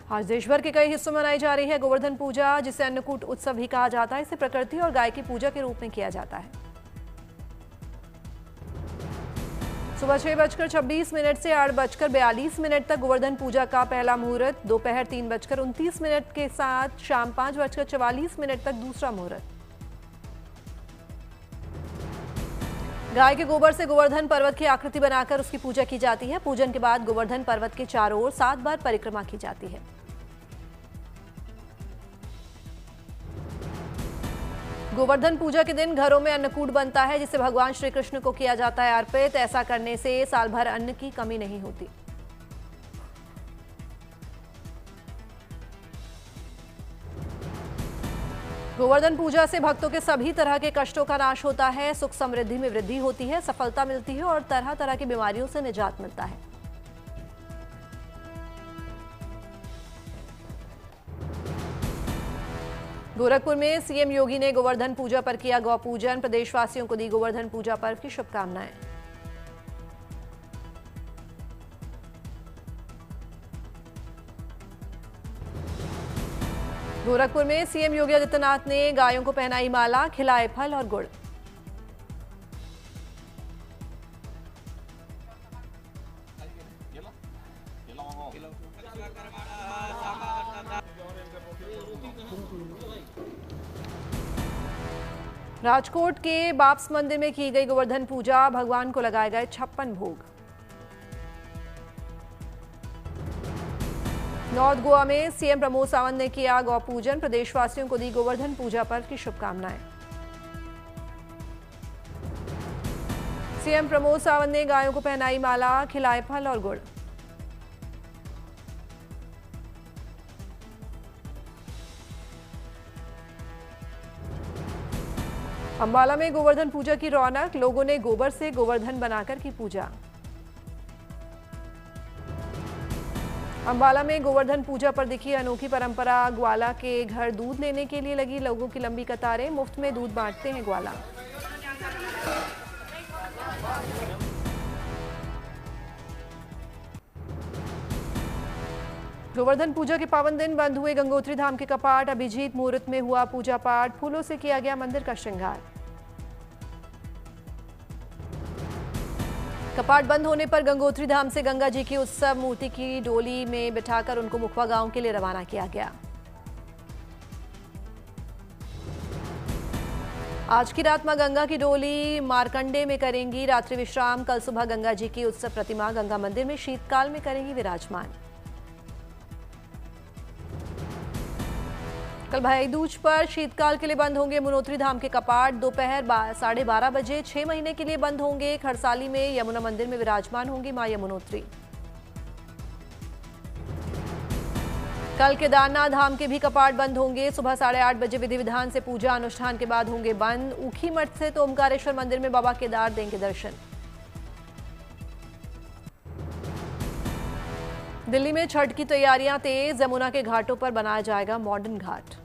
आज देश भर के कई हिस्सों में मनाई जा रही है गोवर्धन पूजा, जिसे अन्नकूट उत्सव भी कहा जाता है। इसे प्रकृति और गाय की पूजा के रूप में किया जाता है। सुबह 6:26 से 8:42 तक गोवर्धन पूजा का पहला मुहूर्त, दोपहर 3:29 के साथ शाम 5:44 तक दूसरा मुहूर्त। गाय के गोबर से गोवर्धन पर्वत की आकृति बनाकर उसकी पूजा की जाती है। पूजन के बाद गोवर्धन पर्वत के चारों ओर 7 बार परिक्रमा की जाती है। गोवर्धन पूजा के दिन घरों में अन्नकूट बनता है, जिसे भगवान श्री कृष्ण को किया जाता है अर्पित। ऐसा करने से साल भर अन्न की कमी नहीं होती। गोवर्धन पूजा से भक्तों के सभी तरह के कष्टों का नाश होता है, सुख समृद्धि में वृद्धि होती है, सफलता मिलती है और तरह तरह की बीमारियों से निजात मिलता है। गोरखपुर में सीएम योगी ने गोवर्धन पूजा पर किया गौ पूजन। प्रदेशवासियों को दी गोवर्धन पूजा पर्व की शुभकामनाएं। गोरखपुर में सीएम योगी आदित्यनाथ ने गायों को पहनाई माला, खिलाए फल और गुड़। राजकोट के बाप्स मंदिर में की गई गोवर्धन पूजा, भगवान को लगाए गए 56 भोग। नॉर्थ गोवा में सीएम प्रमोद सावंत ने किया गौ पूजन। प्रदेशवासियों को दी गोवर्धन पूजा पर्व की शुभकामनाएं। सीएम प्रमोद सावंत ने गायों को पहनाई माला, खिलाए फल और गुड़। अंबाला में गोवर्धन पूजा की रौनक, लोगों ने गोबर से गोवर्धन बनाकर की पूजा। अंबाला में गोवर्धन पूजा पर दिखी अनोखी परंपरा, ग्वाला के घर दूध लेने के लिए लगी लोगों की लंबी कतारें। मुफ्त में दूध बांटते हैं ग्वाला। गोवर्धन पूजा के पावन दिन बंद हुए गंगोत्री धाम के कपाट। अभिजीत मुहूर्त में हुआ पूजा पाठ, फूलों से किया गया मंदिर का श्रृंगार। कपाट बंद होने पर गंगोत्री धाम से गंगा जी की उत्सव मूर्ति की डोली में बिठाकर उनको मुखवा गांव के लिए रवाना किया गया। आज की रात मां गंगा की डोली मारकंडे में करेंगी रात्रि विश्राम। कल सुबह गंगा जी की उत्सव प्रतिमा गंगा मंदिर में शीतकाल में करेंगी विराजमान। कल भाई दूज पर शीतकाल के लिए बंद होंगे यमुनोत्री धाम के कपाट। दोपहर 12:30 बजे 6 महीने के लिए बंद होंगे। खरसाली में यमुना मंदिर में विराजमान होंगी मां यमुनोत्री। कल केदारनाथ धाम के भी कपाट बंद होंगे। सुबह 8:30 बजे विधि विधान से पूजा अनुष्ठान के बाद होंगे बंद। ऊखी मठ से तो ओमकारेश्वर मंदिर में बाबा केदार देंगे दर्शन। दिल्ली में छठ की तैयारियां तेज, यमुना के घाटों पर बनाया जाएगा मॉडर्न घाट।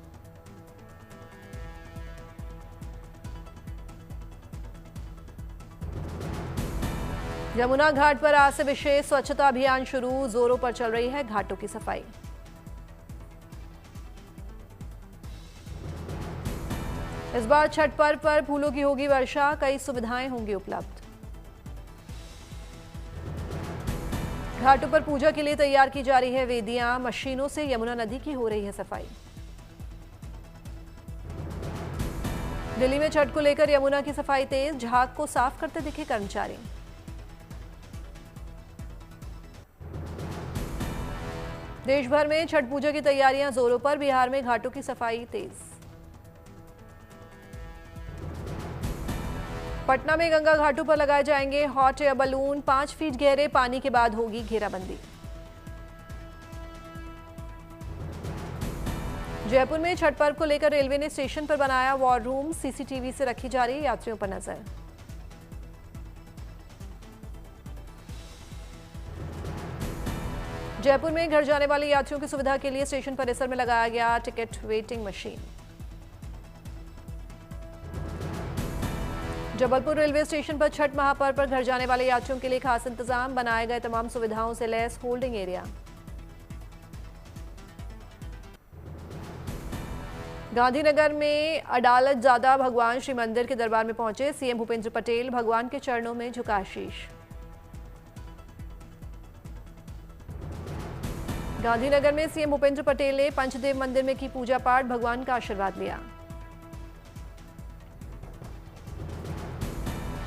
यमुना घाट पर आज से विशेष स्वच्छता अभियान शुरू, जोरों पर चल रही है घाटों की सफाई। इस बार छठ पर्व पर फूलों की होगी वर्षा, कई सुविधाएं होंगी उपलब्ध। घाटों पर पूजा के लिए तैयार की जा रही है वेदियां, मशीनों से यमुना नदी की हो रही है सफाई। दिल्ली में छठ को लेकर यमुना की सफाई तेज, झाग को साफ करते दिखे कर्मचारी। देश भर में छठ पूजा की तैयारियां जोरों पर, बिहार में घाटों की सफाई तेज। पटना में गंगा घाटों पर लगाए जाएंगे हॉट एयर बलून, 5 फीट गहरे पानी के बाद होगी घेराबंदी। जयपुर में छठ पर्व को लेकर रेलवे ने स्टेशन पर बनाया वॉर रूम, सीसीटीवी से रखी जा रही यात्रियों पर नजर। जयपुर में घर जाने वाले यात्रियों की सुविधा के लिए स्टेशन परिसर में लगाया गया ticket waiting machine. Jabalpur railway station पर छठ महापर्व पर घर जाने वाले यात्रियों के लिए खास इंतजाम, बनाए गए तमाम सुविधाओं से लैस होल्डिंग एरिया। गांधीनगर में अडालत जादा भगवान श्री मंदिर के दरबार में पहुंचे सीएम भूपेंद्र पटेल, भगवान के चरणों में झुका शीश। गांधीनगर में सीएम भूपेंद्र पटेल ने पंचदेव मंदिर में की पूजा पाठ, भगवान का आशीर्वाद लिया।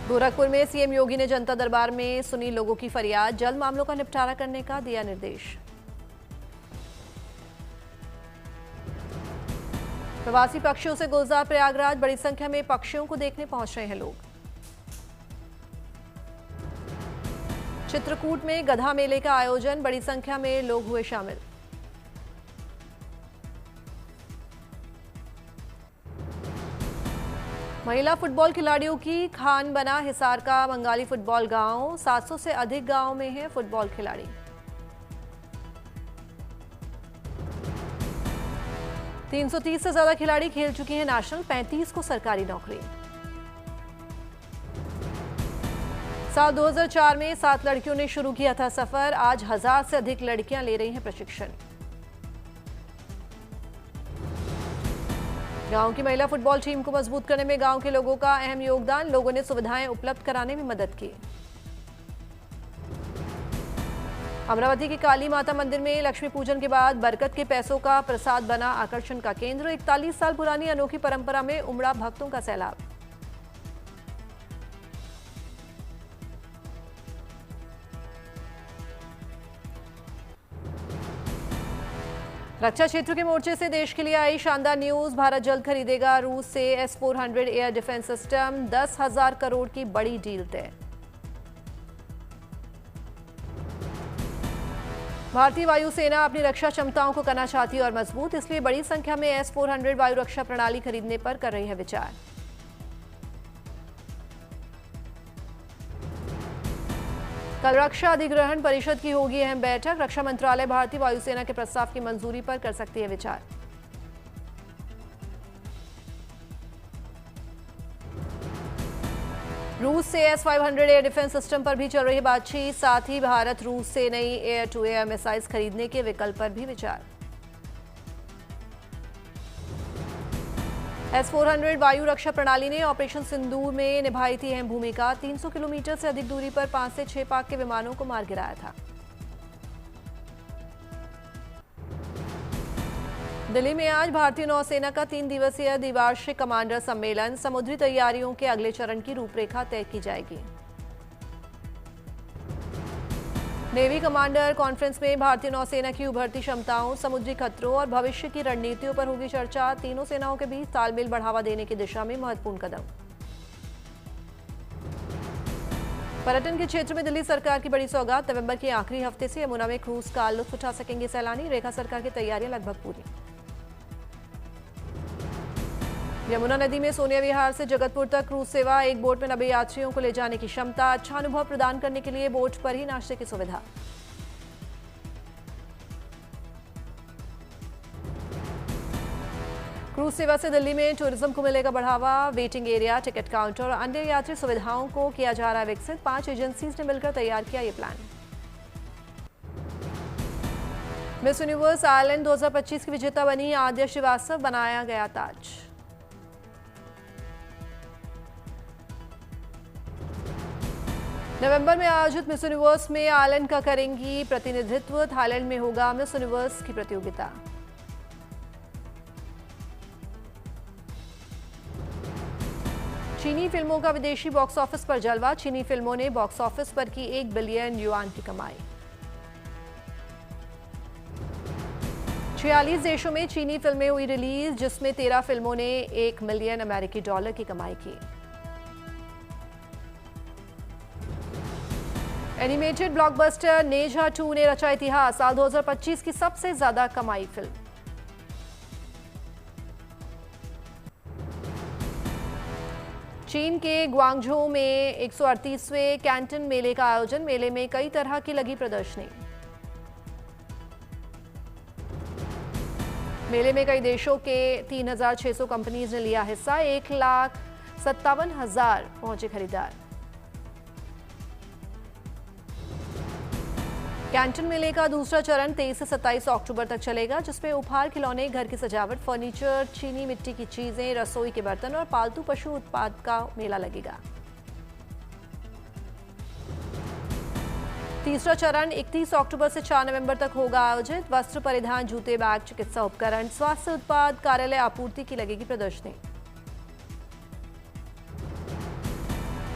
गोरखपुर में सीएम योगी ने जनता दरबार में सुनी लोगों की फरियाद, जल्द मामलों का निपटारा करने का दिया निर्देश। प्रवासी पक्षियों से गुलजार प्रयागराज, बड़ी संख्या में पक्षियों को देखने पहुंच रहे हैं लोग। चित्रकूट में गधा मेले का आयोजन, बड़ी संख्या में लोग हुए शामिल। महिला फुटबॉल खिलाड़ियों की खान बना हिसार का बंगाली फुटबॉल गांव, 700 से अधिक गांव में हैं फुटबॉल खिलाड़ी। 330 से ज्यादा खिलाड़ी खेल चुके हैं नेशनल, 35 को सरकारी नौकरी। साल 2004 में 7 लड़कियों ने शुरू किया था सफर, आज 1000 से अधिक लड़कियां ले रही हैं प्रशिक्षण। गांव की महिला फुटबॉल टीम को मजबूत करने में गांव के लोगों का अहम योगदान, लोगों ने सुविधाएं उपलब्ध कराने में मदद की। अमरावती के काली माता मंदिर में लक्ष्मी पूजन के बाद बरकत के पैसों का प्रसाद बना आकर्षण का केंद्र, 41 साल पुरानी अनोखी परंपरा में उमड़ा भक्तों का सैलाब। रक्षा क्षेत्र के मोर्चे से देश के लिए आई शानदार न्यूज, भारत जल्द खरीदेगा रूस से S-400 air defence system, 10,000 crore की बड़ी डील तय। भारतीय वायुसेना अपनी रक्षा क्षमताओं को करना चाहती है और मजबूत, इसलिए बड़ी संख्या में S-400 वायु रक्षा प्रणाली खरीदने पर कर रही है विचार। कल रक्षा अधिग्रहण परिषद की होगी अहम बैठक, रक्षा मंत्रालय भारतीय वायुसेना के प्रस्ताव की मंजूरी पर कर सकती है विचार। रूस से S-500 एयर डिफेंस सिस्टम पर भी चल रही बातचीत, साथ ही भारत रूस से नई एयर टू एयर मिसाइल्स खरीदने के विकल्प पर भी विचार। S-400 वायु रक्षा प्रणाली ने ऑपरेशन सिंदूर में निभाई थी अहम भूमिका, 300 किलोमीटर से अधिक दूरी पर 5 से 6 पाक के विमानों को मार गिराया था। दिल्ली में आज भारतीय नौसेना का 3 दिवसीय द्विवार्षिक कमांडर सम्मेलन, समुद्री तैयारियों के अगले चरण की रूपरेखा तय की जाएगी। नेवी कमांडर कॉन्फ्रेंस में भारतीय नौसेना की उभरती क्षमताओं, समुद्री खतरों और भविष्य की रणनीतियों पर होगी चर्चा, तीनों सेनाओं के बीच तालमेल बढ़ावा देने की दिशा में महत्वपूर्ण कदम। पर्यटन के क्षेत्र में दिल्ली सरकार की बड़ी सौगात, नवंबर के आखिरी हफ्ते से यमुना में क्रूज का लुत्फ उठा सकेंगे सैलानी, रेखा सरकार की तैयारियां लगभग पूरी। यमुना नदी में सोनिया विहार से जगतपुर तक क्रूज सेवा, एक बोट में 90 यात्रियों को ले जाने की क्षमता, अच्छा अनुभव प्रदान करने के लिए बोट पर ही नाश्ते की सुविधा। क्रूज सेवा से दिल्ली में टूरिज्म को मिलेगा बढ़ावा, वेटिंग एरिया, टिकट काउंटर और अन्य यात्री सुविधाओं को किया जा रहा है विकसित, 5 एजेंसीज ने मिलकर तैयार किया ये प्लान। मिस यूनिवर्स आयरलैंड 2025 की विजेता बनी आद्या श्रीवास्तव, बनाया गया ताज। नवंबर में आयोजित मिस यूनिवर्स में आयरलैंड का करेंगी प्रतिनिधित्व, थाईलैंड में होगा मिस यूनिवर्स की प्रतियोगिता। चीनी फिल्मों का विदेशी बॉक्स ऑफिस पर जलवा, चीनी फिल्मों ने बॉक्स ऑफिस पर की 1 बिलियन युआन की कमाई। 46 देशों में चीनी फिल्में हुई रिलीज, जिसमें 13 फिल्मों ने 1 मिलियन अमेरिकी डॉलर की कमाई की। एनिमेटेड ब्लॉकबस्टर ने झा 2 ने रचा इतिहास, साल 2025 की सबसे ज्यादा कमाई फिल्म। चीन के ग्वांगझो में 138वें कैंटन मेले का आयोजन, मेले में कई तरह की लगी प्रदर्शनी। मेले में कई देशों के 3,600 कंपनीज ने लिया हिस्सा, 1,57,000 पहुंचे खरीदार। कैंटन मेले का दूसरा चरण 23 से 27 अक्टूबर तक चलेगा, जिसमें उपहार, खिलौने, घर की सजावट, फर्नीचर, चीनी मिट्टी की चीजें, रसोई के बर्तन और पालतू पशु उत्पाद का मेला लगेगा। तीसरा चरण 31 अक्टूबर से 4 नवंबर तक होगा आयोजित। वस्त्र, परिधान, जूते, बैग, चिकित्सा उपकरण, स्वास्थ्य उत्पाद, कार्यालय आपूर्ति की लगेगी प्रदर्शनी।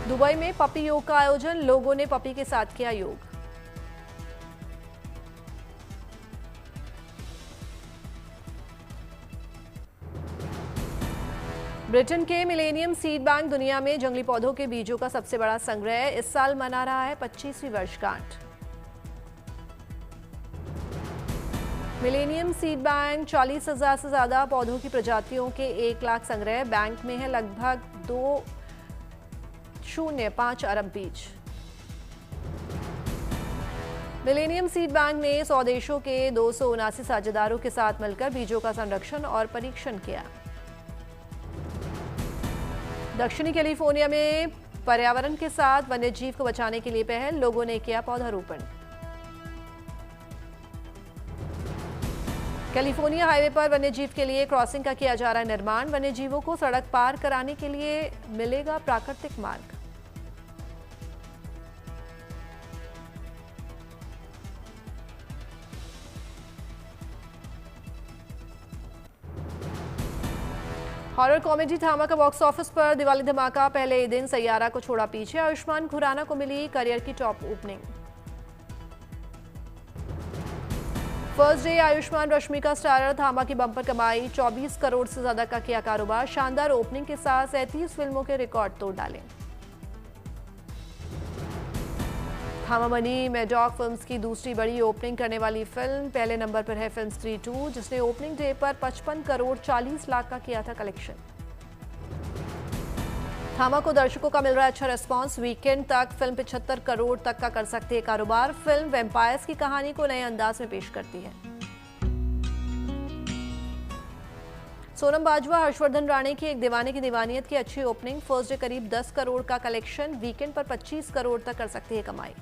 दुबई में पपी योग का आयोजन, लोगों ने पपी के साथ किया योग। ब्रिटेन के मिलेनियम सीड बैंक दुनिया में जंगली पौधों के बीजों का सबसे बड़ा संग्रह इस साल मना रहा है 25वीं वर्षगांठ। मिलेनियम सीड बैंक 40,000 से ज्यादा पौधों की प्रजातियों के 1 लाख संग्रह। बैंक में है लगभग 2.05 अरब बीज। मिलेनियम सीड बैंक ने 100 देशों के 279 साझेदारों के साथ मिलकर बीजों का संरक्षण और परीक्षण किया। दक्षिणी कैलिफोर्निया में पर्यावरण के साथ वन्यजीव को बचाने के लिए पहल, लोगों ने किया पौधारोपण। कैलिफोर्निया हाईवे पर वन्यजीव के लिए क्रॉसिंग का किया जा रहा है निर्माण। वन्यजीवों को सड़क पार कराने के लिए मिलेगा प्राकृतिक मार्ग। हॉरर कॉमेडी थामा का बॉक्स ऑफिस पर दिवाली धमाका, पहले ही दिन सैयारा को छोड़ा पीछे। आयुष्मान खुराना को मिली करियर की top opening. First day Ayushman Rashmika starrer थामा की बम्पर कमाई, 24 करोड़ से ज्यादा का किया कारोबार। शानदार ओपनिंग के साथ 37 फिल्मों के रिकॉर्ड तोड़ डाले। थामा बनी मैडॉक फिल्म्स की दूसरी बड़ी ओपनिंग करने वाली फिल्म। पहले नंबर पर है फिल्म स्त्री 2, जिसने ओपनिंग डे पर 55 करोड़ 40 लाख का किया था कलेक्शन। थामा को दर्शकों का मिल रहा है अच्छा रिस्पांस। वीकेंड तक फिल्म 75 करोड़ तक का कर सकती है कारोबार। फिल्म वैम्पायर्स की कहानी को नए अंदाज में पेश करती है। सोनम बाजवा, हर्षवर्धन राणे की एक दीवाने की दीवानियत की अच्छी ओपनिंग। फर्स्ट डे करीब 10 करोड़ का कलेक्शन। वीकेंड पर 25 करोड़ तक कर सकती है कमाई।